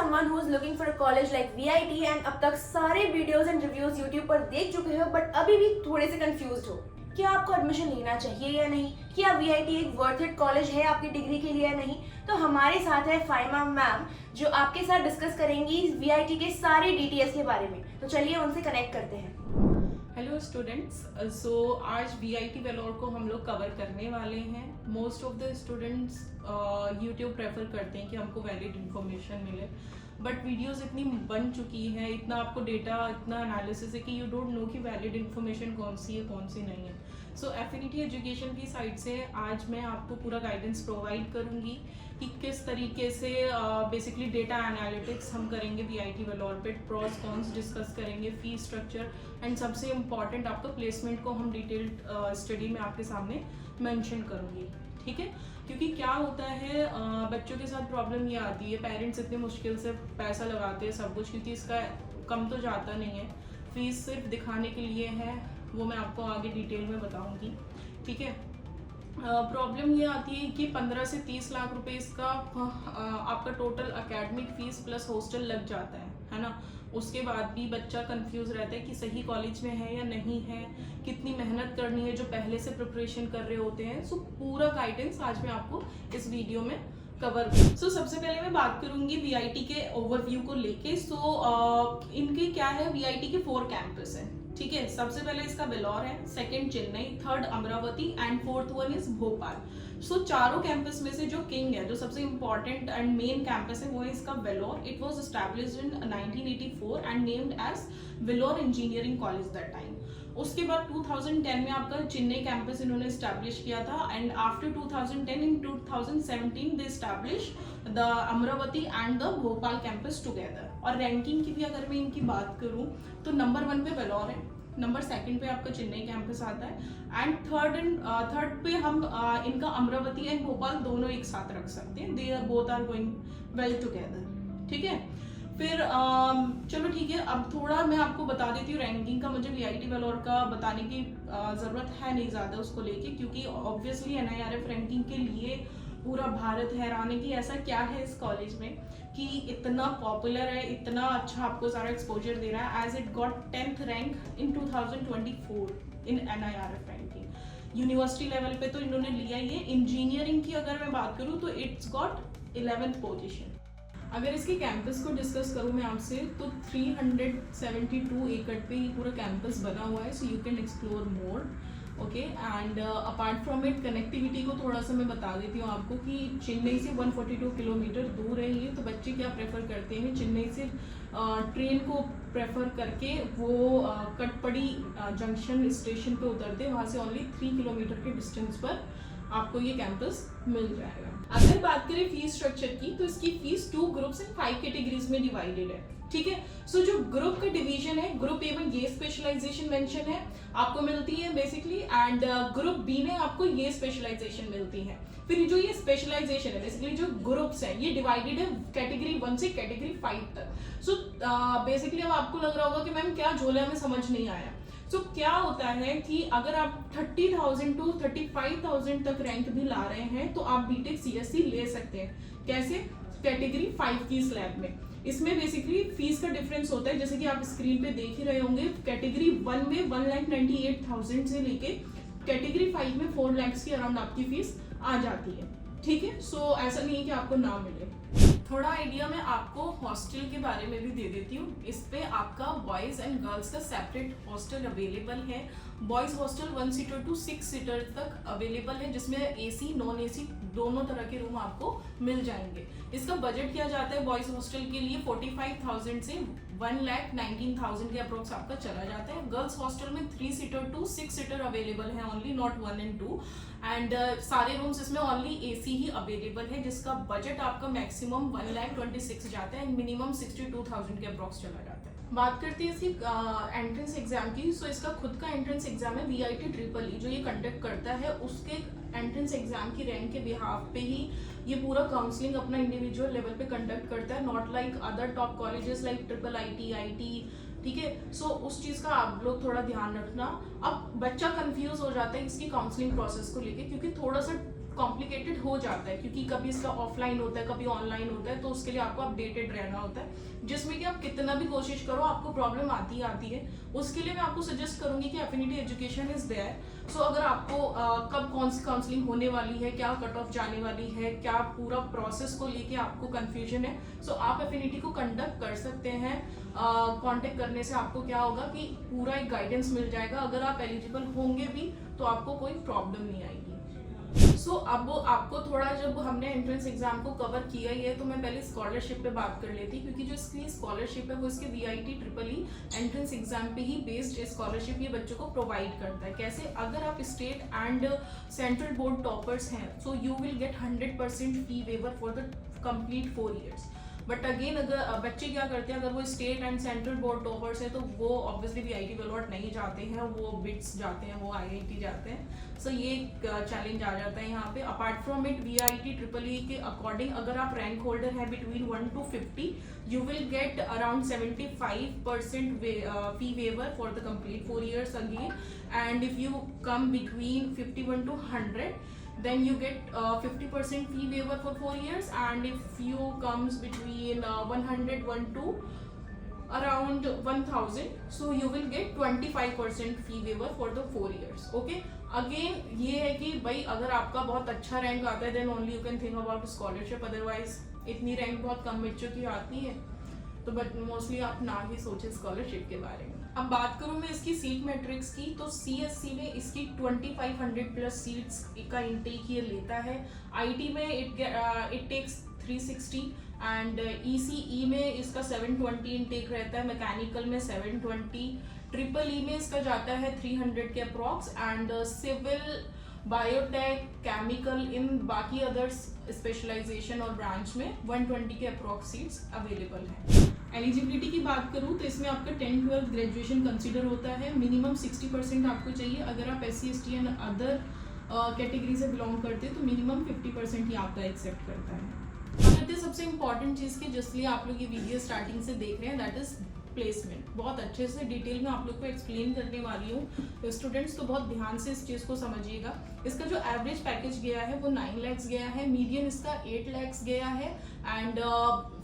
someone who is looking for a college like VIT and अब तक सारे videos and reviews YouTube पर देख चुके हो बट अभी भी थोड़े से कंफ्यूज्ड हो, क्या आपको एडमिशन लेना चाहिए या नहीं, क्या VIT एक वर्थ इट कॉलेज है आपकी डिग्री के लिए या नहीं, तो हमारे साथ है फाइमा मैम जो आपके साथ डिस्कस करेंगी VIT के सारे डिटेल्स के बारे में। तो चलिए उनसे कनेक्ट करते हैं। हेलो स्टूडेंट्स, सो आज VIT वेलोर को हम लोग कवर करने वाले हैं। Most of the students YouTube prefer करते हैं कि हमको वैलिड इन्फॉर्मेशन मिले, बट वीडियोस इतनी बन चुकी है, इतना आपको डेटा, इतना एनालिसिस है कि यू डोंट नो कि वैलिड इन्फॉर्मेशन कौन सी है कौन सी नहीं है। सो एफिनिटी एजुकेशन की साइड से आज मैं आपको पूरा गाइडेंस प्रोवाइड करूंगी कि किस तरीके से बेसिकली डेटा एनालिटिक्स हम करेंगे VIT वेलोर पे, प्रॉस कॉन्स डिस्कस करेंगे, फी स्ट्रक्चर एंड सबसे इम्पॉर्टेंट आपका प्लेसमेंट को हम डिटेल्ड स्टडी में आपके सामने मेंशन करूंगी, ठीक है। क्योंकि क्या होता है, बच्चों के साथ प्रॉब्लम ये आती है, पेरेंट्स इतने मुश्किल से पैसा लगाते हैं सब कुछ, क्योंकि इसका कम तो जाता नहीं है, फीस सिर्फ दिखाने के लिए है, वो मैं आपको आगे डिटेल में बताऊंगी, ठीक है। प्रॉब्लम ये आती है कि 15 से 30 लाख रुपए इसका आपका total academic fees plus hostel लग जाता है ना। उसके बाद भी बच्चा कंफ्यूज रहता है कि सही कॉलेज में है या नहीं है, कितनी मेहनत करनी है जो पहले से प्रिपरेशन कर रहे होते हैं। सो पूरा गाइडेंस आज मैं आपको इस वीडियो में कवर करूँ। सो सबसे पहले मैं बात करूंगी VIT के ओवरव्यू को लेके। इनके क्या है, VIT के 4 कैंपस हैं, ठीक है। सबसे पहले इसका वेलोर है, second Chennai, third Amravati and fourth one is Bhopal. चारों कैंपस में से जो किंग है, जो सबसे इंपॉर्टेंट एंड मेन कैंपस है, वो है इसका Vellore. It was established in 1984 and named as Vellore engineering college that time. उसके बाद 2010 में आपका चेन्नई कैंपस इन्होंने एस्टैब्लिश किया था and after 2010 in 2017 they establish the Amravati and the Bhopal campus together. और रैंकिंग की भी अगर मैं इनकी बात करूं तो नंबर 1 पे वेलोर है, नंबर 2 पे आपका चेन्नई कैंपस आता है एंड थर्ड पे हम इनका अमरावती एंड भोपाल दोनों एक साथ रख सकते हैं। They both are going well together, ठीक है। फिर चलो ठीक है, अब थोड़ा मैं आपको बता देती हूँ रैंकिंग का। मुझे VIT वेलोर का बताने की ज़रूरत है नहीं ज़्यादा उसको लेके, क्योंकि ऑब्वियसली NIRF रैंकिंग के लिए पूरा भारत हैरान है कि ऐसा क्या है इस कॉलेज में कि इतना पॉपुलर है, इतना अच्छा आपको सारा एक्सपोजर दे रहा है। As it got 10th rank in 2024 in NIRF ranking. University level पे तो इन्होंने लिया ही है। इंजीनियरिंग की अगर मैं बात करूँ तो इट्स गॉट 11th पोजिशन। अगर इसके कैंपस को डिस्कस करूँ मैं आपसे तो 372 एकड़ पे ये पूरा कैंपस बना हुआ है, so you can explore more, okay. And apart from it connectivity को थोड़ा सा मैं बता देती हूँ आपको कि चेन्नई से 142 किलोमीटर दूर है ये। तो बच्चे क्या प्रेफर करते हैं, चेन्नई से ट्रेन को प्रेफर करके वो कटपड़ी जंक्शन स्टेशन पे उतरते हैं, वहाँ से ओनली 3 किलोमीटर के डिस्टेंस पर आपको ये कैंपस मिल जाएगा। अगर बात करें फीस स्ट्रक्चर की तो इसकी फीस 2 ग्रुप्स एंड 5 कैटेगरीज में डिवाइडेड है, ठीक है। जो ग्रुप का डिवीजन है, ग्रुप A में ये स्पेशलाइजेशन मेंशन है आपको मिलती है बेसिकली, एंड ग्रुप B में आपको ये स्पेशलाइजेशन मिलती है। फिर जो ये स्पेशलाइजेशन है बेसिकली जो ग्रुप्स हैं ये डिवाइडेड है कैटेगरी 1 से कैटेगरी 5 तक। बेसिकली अब आपको लग रहा होगा कि मैम क्या झोले, हमें समझ नहीं आया। क्या होता है कि अगर आप 30,000 टू 35,000 तक रैंक भी ला रहे हैं तो आप BTech CSC ले सकते हैं। कैसे? कैटेगरी 5 की स्लैब में। इसमें बेसिकली फीस का डिफरेंस होता है, जैसे कि आप स्क्रीन पे देख ही रहे होंगे। कैटेगरी 1 में 1,98,000 से लेके कैटेगरी 5 में 4 लाख के अराउंड आपकी फीस आ जाती है, ठीक है। ऐसा नहीं है कि आपको ना मिले। थोड़ा आइडिया मैं आपको हॉस्टल के बारे में भी दे देती हूँ। इस पे आपका बॉयज़ एंड गर्ल्स का सेपरेट हॉस्टल अवेलेबल है। Boys hostel 1 seater to 6 seater तक अवेलेबल है, जिसमें AC नॉन AC दोनों तरह के रूम आपको मिल जाएंगे। इसका बजट किया जाता है बॉयज़ हॉस्टल के लिए 45,000 से 1,19,000 के अप्रोक्स आपका चला जाता है। गर्ल्स हॉस्टल में 3 सीटर टू 6 सीटर अवेलेबल है ओनली, नॉट 1 and 2, एंड सारे रूम्स इसमें ओनली AC ही अवेलेबल है, जिसका बजट आपका मैक्सिमम 1,26,000 जाता है एंड मिनिमम 62,000 के अप्रोक्स चला जाता है। बात करते हैं इसकी एंट्रेंस एग्जाम की। इसका खुद का एंट्रेंस एग्जाम है VIT EEE जो ये कंडक्ट करता है। उसके एंट्रेंस एग्जाम की रैंक के बिहाफ पे ही ये पूरा काउंसलिंग अपना इंडिविजुअल लेवल पे कंडक्ट करता है, not like other top colleges like IIIT, IT, ठीक है। उस चीज़ का आप लोग थोड़ा ध्यान रखना। अब बच्चा कंफ्यूज हो जाता है इसकी काउंसलिंग प्रोसेस को लेके, क्योंकि थोड़ा सा कॉम्प्लिकेटेड हो जाता है, क्योंकि कभी इसका ऑफलाइन होता है, कभी ऑनलाइन होता है, तो उसके लिए आपको अपडेटेड रहना होता है, जिसमें कि आप कितना भी कोशिश करो आपको प्रॉब्लम आती ही आती है। उसके लिए मैं आपको सजेस्ट करूंगी कि एफिनिटी एजुकेशन इज देयर। सो अगर आपको कब कौन सी काउंसलिंग होने वाली है, क्या कट ऑफ जाने वाली है, क्या पूरा प्रोसेस को लेके आपको कंफ्यूजन है, सो आप एफिनिटी को कंडक्ट कर सकते हैं। कांटेक्ट करने से आपको क्या होगा कि पूरा एक गाइडेंस मिल जाएगा। अगर आप एलिजिबल होंगे भी तो आपको कोई प्रॉब्लम नहीं आएगी। सो अब आपको थोड़ा, जब हमने एंट्रेंस एग्जाम को कवर किया ही है, तो मैं पहले स्कॉलरशिप पे बात कर लेती, क्योंकि जो इसकी स्कॉलरशिप है वो इसके VIT EEE एंट्रेंस एग्जाम पे ही बेस्ड स्कॉलरशिप ये बच्चों को प्रोवाइड करता है। कैसे? अगर आप state and central board toppers हैं, so you will get 100% fee waiver for the complete 4 years। But again अगर बच्चे क्या करते हैं, अगर वो state and central board toppers है तो वो ऑब्वियसली VIT वेलोट नहीं जाते हैं, वो बिट्स जाते हैं, वो IIT जाते हैं। सो ये चैलेंज आ जाता है यहाँ पे। Apart from it VIT EEE के अकॉर्डिंग अगर आप रैंक होल्डर है between 1 to 50, you will get around 75% fee waiver for the complete 4 years again. And if you come between 51 to 100, then you get 50% fee waiver for 4 years, and if you comes between 101 to around 1000, so you will get 25% fee waiver for the 4 years। okay, again ये है कि भाई अगर आपका बहुत अच्छा rank आता है then only you can think about scholarship, otherwise इतनी रैंक बहुत कम बच्चों की आती है, तो बट मोस्टली आप ना ही सोचे स्कॉलरशिप के बारे में। अब बात करूँ मैं इसकी सीट मैट्रिक्स की, तो CSC में इसकी 2500+ सीट्स का इंटेक ये लेता है। IT में इट टेक्स 360 एंड ECE में इसका 720 इंटेक रहता है, मैकेनिकल में 720, EEE में इसका जाता है 300 के approx, and civil, biotech, chemical, इन बाकी अदर्स स्पेशलाइजेशन और ब्रांच में 120 के अप्रॉक्स सीट्स अवेलेबल हैं। एलिजिबिलिटी की बात करूँ तो इसमें आपका 10th-12th ग्रेजुएशन कंसीडर होता है। मिनिमम 60% आपको चाहिए। अगर आप SC ST and other category से बिलोंग करते हैं तो मिनिमम 50% ही आपका एक्सेप्ट करता है। अब आते हैं सबसे इम्पॉर्टेंट चीज़ की, जिसलिए आप लोग ये वीडियो स्टार्टिंग से देख रहे हैं, दैट इज प्लेसमेंट। बहुत अच्छे से डिटेल में आप लोग को एक्सप्लेन करने वाली हूँ, तो स्टूडेंट्स तो बहुत ध्यान से इस चीज़ को समझिएगा। इसका जो एवरेज पैकेज गया है वो 9 lakhs गया है, मीडियन इसका 8 lakhs गया है, एंड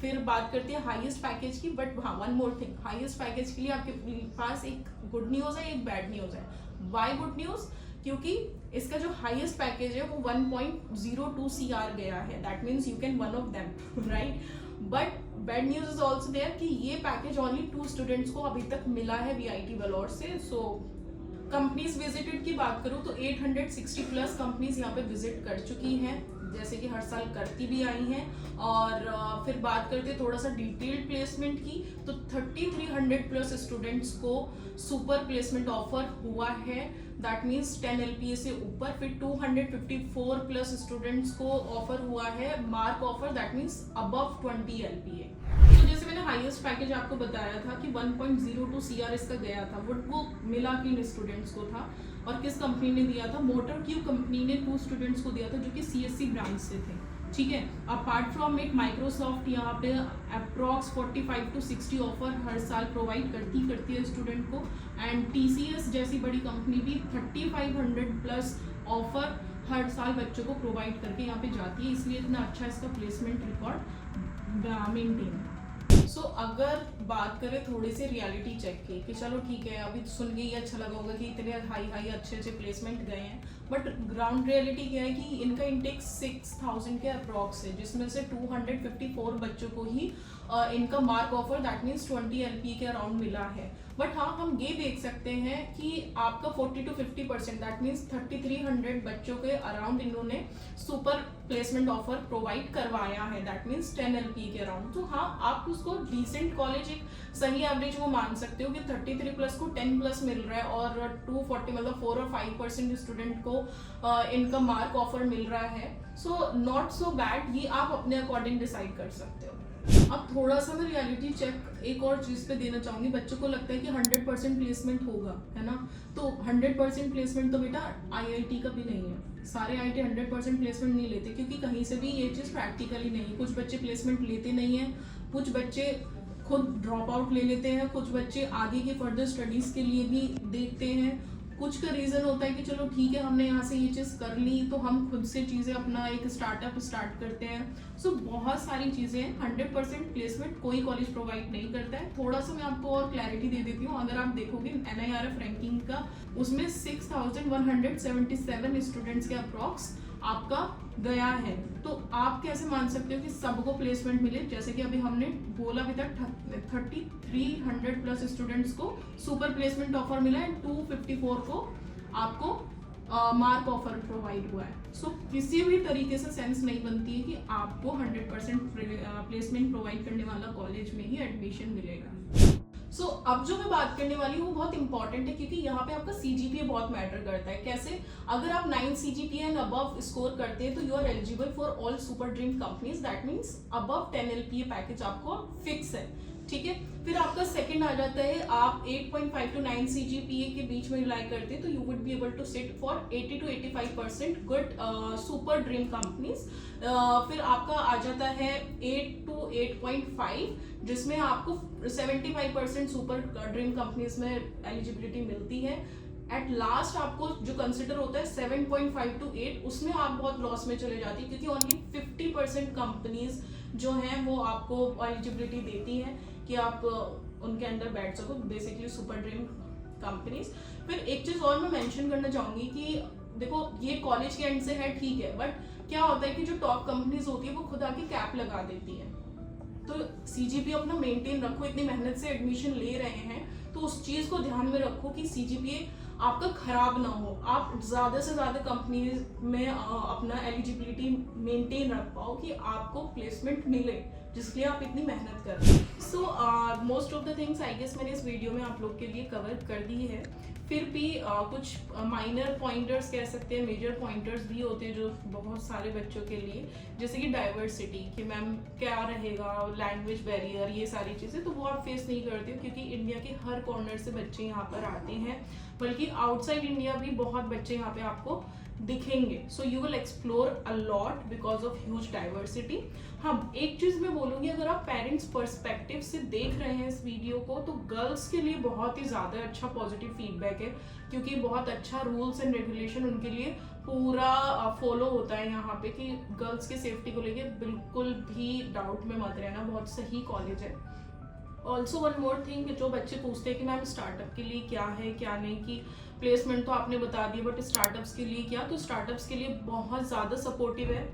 फिर बात करते हैं हाईएस्ट पैकेज की। बट हाँ, one more thing, highest package के लिए आपके पास एक गुड न्यूज़ है, एक बैड न्यूज़ है। Why good news? क्योंकि इसका जो हाईएस्ट पैकेज है वो 1.02 CR गया है, that means you can one of them, right. But bad news is also there कि ये पैकेज ओनली 2 स्टूडेंट्स को अभी तक मिला है VIT वेलोर से। सो कंपनीज विजिटेड की बात करूँ तो 860+ कंपनीज यहाँ पे विजिट कर चुकी हैं, जैसे कि हर साल करती भी आई हैं। और फिर बात करते हैं थोड़ा सा डिटेल्ड प्लेसमेंट की, तो 3300+ स्टूडेंट्स को सुपर प्लेसमेंट ऑफर हुआ है, दैट मीन्स 10 LPA से ऊपर। फिर 254+ स्टूडेंट्स को ऑफर हुआ है mark offer, that means above 20 LPA। तो जैसे मैंने हाईएस्ट पैकेज आपको बताया था कि 1.02 CR इसका गया था, वो मिला किन स्टूडेंट्स को था और किस कंपनी ने दिया था? मोटर क्यू कंपनी ने 2 स्टूडेंट्स को दिया था जो कि CSC ब्रांच से थे, ठीक है। अपार्ट फ्रॉम इट माइक्रोसॉफ्ट यहाँ पे अप्रॉक्स 45 to 60 ऑफर हर साल प्रोवाइड करती है स्टूडेंट को, एंड TCS जैसी बड़ी कंपनी भी 3500+ ऑफर हर साल बच्चों को प्रोवाइड करके यहाँ पे जाती है, इसलिए इतना अच्छा इसका प्लेसमेंट रिकॉर्ड मेंटेन। सो अगर बात करें थोड़ी सी रियलिटी चेक की, कि चलो ठीक है अभी सुन के ही अच्छा लगा होगा कि इतने हाई अच्छे प्लेसमेंट गए हैं, बट ग्राउंड रियलिटी क्या है कि इनका इंटेक 6000 के अप्रॉक्स है, जिसमें से 254 बच्चों को ही इनका mark offer that means 20 LPA के अराउंड मिला है। बट हाँ, हम ये देख सकते हैं कि आपका 40 to 50% दैट मीन्स 3300 बच्चों के अराउंड इन्होंने सुपर प्लेसमेंट ऑफर प्रोवाइड करवाया है, दैट मीन्स 10 LPA के अराउंड। तो हाँ, आप उसको डिसेंट कॉलेज एक सही एवरेज वो मान सकते हो कि 33+ को 10+ मिल रहा है और 240 मतलब 4 और 5% स्टूडेंट को इनका मार्क ऑफर मिल रहा है। सो नॉट सो बैड, ये आप अपने अकॉर्डिंग डिसाइड कर सकते हो। अब थोड़ा सा मैं रियलिटी चेक एक और चीज़ पे देना चाहूँगी। बच्चों को लगता है कि 100% प्लेसमेंट होगा, है ना, तो 100% प्लेसमेंट तो बेटा IIT का भी नहीं है। सारे IIT 100% प्लेसमेंट नहीं लेते, क्योंकि कहीं से भी ये चीज़ प्रैक्टिकली नहीं। कुछ बच्चे प्लेसमेंट लेते नहीं हैं, कुछ बच्चे खुद ड्रॉप आउट ले लेते हैं, कुछ बच्चे आगे की फर्दर स्टडीज़ के लिए भी देखते हैं, कुछ का रीज़न होता है कि चलो ठीक है, हमने यहाँ से ये चीज़ कर ली तो हम खुद से चीज़ें अपना एक स्टार्टअप स्टार्ट करते हैं। सो बहुत सारी चीज़ें हैं। 100% प्लेसमेंट कोई कॉलेज प्रोवाइड नहीं करता है। थोड़ा सा मैं आपको और क्लैरिटी दे देती हूँ। अगर आप देखोगे NIRF रैंकिंग का, उसमें 6177 स्टूडेंट्स के अप्रॉक्स आपका गया है। तो आप कैसे मान सकते हो कि सबको प्लेसमेंट मिले? जैसे कि अभी हमने बोला अभी तक 3300 प्लस स्टूडेंट्स को सुपर प्लेसमेंट ऑफर मिला है, 254 को आपको मार्क ऑफर प्रोवाइड हुआ है। सो किसी भी तरीके से सेंस नहीं बनती है कि आपको 100% प्लेसमेंट प्रोवाइड करने वाला कॉलेज में ही एडमिशन मिलेगा। सो अब जो मैं बात करने वाली हूँ वो बहुत इंपॉर्टेंट है, क्योंकि यहाँ पे आपका CGPA बहुत मैटर करता है। कैसे? अगर आप 9 CGPA एंड अबव स्कोर करते हैं तो you are eligible for all super dream companies. That means above 10 LPA package आपको फिक्स है, ठीक है। फिर आपका सेकंड आ जाता है, आप 8.5 to 9 CGPA के बीच में रिलाई करते हैं तो you would be able to sit for 80 to 85% good super dream companies. फिर आपका आ जाता है 8 to 8.5, जिसमें आपको 75% सुपर ड्रीम कंपनीज में एलिजिबिलिटी मिलती है। एट लास्ट आपको जो कंसिडर होता है 7.5 to 8, उसमें आप बहुत लॉस में चले जाती है, क्योंकि ओनली 50% कंपनीज जो हैं वो आपको एलिजिबिलिटी देती हैं कि आप उनके अंदर बैठ सको, बेसिकली सुपर ड्रीम कंपनीज। फिर एक चीज़ और मैं मेंशन करना चाहूँगी कि देखो ये कॉलेज के एंड से है, ठीक है, बट क्या होता है कि जो टॉप कंपनीज होती है वो खुद आके कैप लगा देती है। तो CGPA अपना मेंटेन रखो। इतनी मेहनत से एडमिशन ले रहे हैं तो उस चीज़ को ध्यान में रखो कि CGPA आपका खराब ना हो, आप ज़्यादा से ज़्यादा कंपनीज में अपना एलिजिबिलिटी मेंटेन रख पाओ कि आपको प्लेसमेंट मिले, जिसके लिए आप इतनी मेहनत कर रहे हैं। So most of the things I guess मैंने इस वीडियो में आप लोग के लिए कवर कर दी है। फिर भी कुछ माइनर पॉइंटर्स कह सकते हैं, मेजर पॉइंटर्स भी होते हैं जो बहुत सारे बच्चों के लिए, जैसे कि डाइवर्सिटी, कि मैम क्या रहेगा, लैंग्वेज बैरियर, ये सारी चीज़ें तो वो आप फेस नहीं करते हो, क्योंकि इंडिया के हर कॉर्नर से बच्चे यहाँ पर आते हैं, बल्कि आउटसाइड इंडिया भी बहुत बच्चे यहाँ पे आपको दिखेंगे। सो you will explore a lot because of huge diversity. हाँ, एक चीज़ मैं बोलूँगी, अगर आप पेरेंट्स पर्सपेक्टिव से देख रहे हैं इस वीडियो को तो गर्ल्स के लिए बहुत ही ज़्यादा अच्छा पॉजिटिव फीडबैक है, क्योंकि बहुत अच्छा रूल्स एंड रेगुलेशन उनके लिए पूरा फॉलो होता है यहाँ पे, कि गर्ल्स की सेफ्टी को लेके बिल्कुल भी डाउट में मत रहना, बहुत सही कॉलेज है। ऑल्सो वन मोर थिंग, जो बच्चे पूछते हैं कि मैम स्टार्टअप के लिए क्या है क्या नहीं, कि प्लेसमेंट तो आपने बता दिया बट स्टार्टअप्स के लिए क्या, तो स्टार्टअप्स के लिए बहुत ज़्यादा सपोर्टिव है।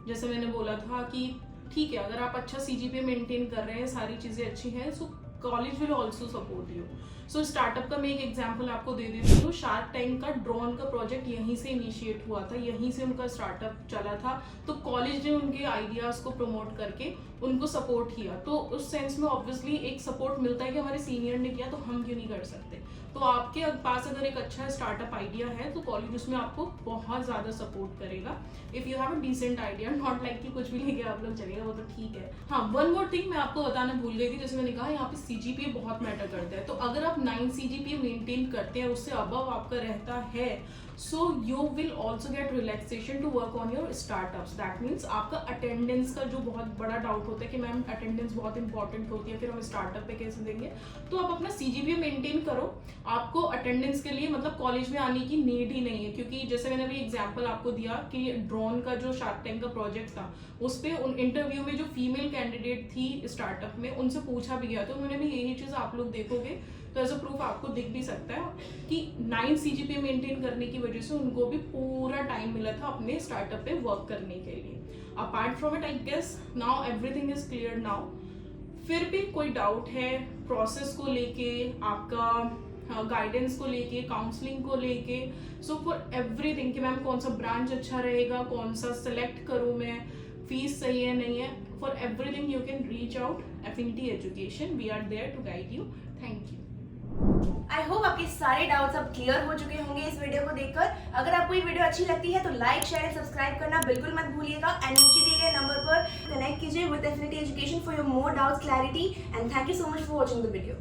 जैसे मैंने बोला था कि ठीक है, अगर आप अच्छा CGPA मेंटेन कर रहे हैं, सारी चीज़ें अच्छी हैं, so college will also support you. So startup का मैं एक एग्जांपल आपको दे देती हूँ। शार्क टैंक का ड्रोन का प्रोजेक्ट यहीं से इनिशिएट हुआ था, यहीं से उनका स्टार्टअप चला था, तो कॉलेज ने उनके आइडियाज़ को प्रमोट करके उनको सपोर्ट किया। तो उस सेंस में ऑब्वियसली एक सपोर्ट मिलता है कि हमारे सीनियर ने किया तो हम क्यों नहीं कर सकते। तो आपके पास अगर एक अच्छा स्टार्टअप आइडिया है तो कॉलेज उसमें आपको बहुत ज़्यादा सपोर्ट करेगा, if you have a decent idea, not like कि कुछ भी लेके आप लोग चलेगा, वो तो ठीक है। हाँ, वन मोर थिंग मैं आपको बताना भूल गई थी, जैसे मैंने कहा यहाँ पे CGPA बहुत मैटर करता है। तो अगर आप 9 CGPA मेंटेन करते हैं, उससे अबव आपका रहता है, so you will also get relaxation to work on your startups. That means आपका अटेंडेंस का जो बहुत बड़ा डाउट होता है कि मैम अटेंडेंस बहुत इंपॉर्टेंट होती है, फिर हम स्टार्टअप पे कैसे देंगे, तो आप अपना CGPA मेंटेन करो, आपको अटेंडेंस के लिए मतलब कॉलेज में आने की नीड ही नहीं है। क्योंकि जैसे मैंने अभी एग्जांपल आपको दिया कि ड्रोन का जो शार्क टैंक का प्रोजेक्ट था, उस पर उन इंटरव्यू में जो फीमेल कैंडिडेट थी स्टार्टअप में, उनसे पूछा भी गया, तो उन्होंने भी यही चीज़ आप लोग देखोगे तो एज अ प्रूफ आपको दिख भी सकता है कि 9 CGPA मेंटेन करने की वजह से उनको भी पूरा टाइम मिला था अपने स्टार्टअप पे वर्क करने के लिए। Apart from it I guess now everything is clear now. फिर भी कोई डाउट है प्रोसेस को लेके, आपका गाइडेंस को लेके, काउंसलिंग को लेके, सो फॉर एवरीथिंग कि मैम कौन सा ब्रांच अच्छा रहेगा, कौन सा सेलेक्ट करूँ मैं, फीस सही है नहीं है, for everything you can reach out Affinity Education, we are there to guide you. Thank you. I hope आपके सारे डाउट्स अब क्लियर हो चुके होंगे इस वीडियो को देखकर। अगर आपको ये वीडियो अच्छी लगती है तो लाइक, शेयर एंड सब्सक्राइब करना बिल्कुल मत भूलिएगा, एंड नीचे दिए गए नंबर पर कनेक्ट कीजिए with affinity education for your more doubts clarity, and thank you so much for watching the video.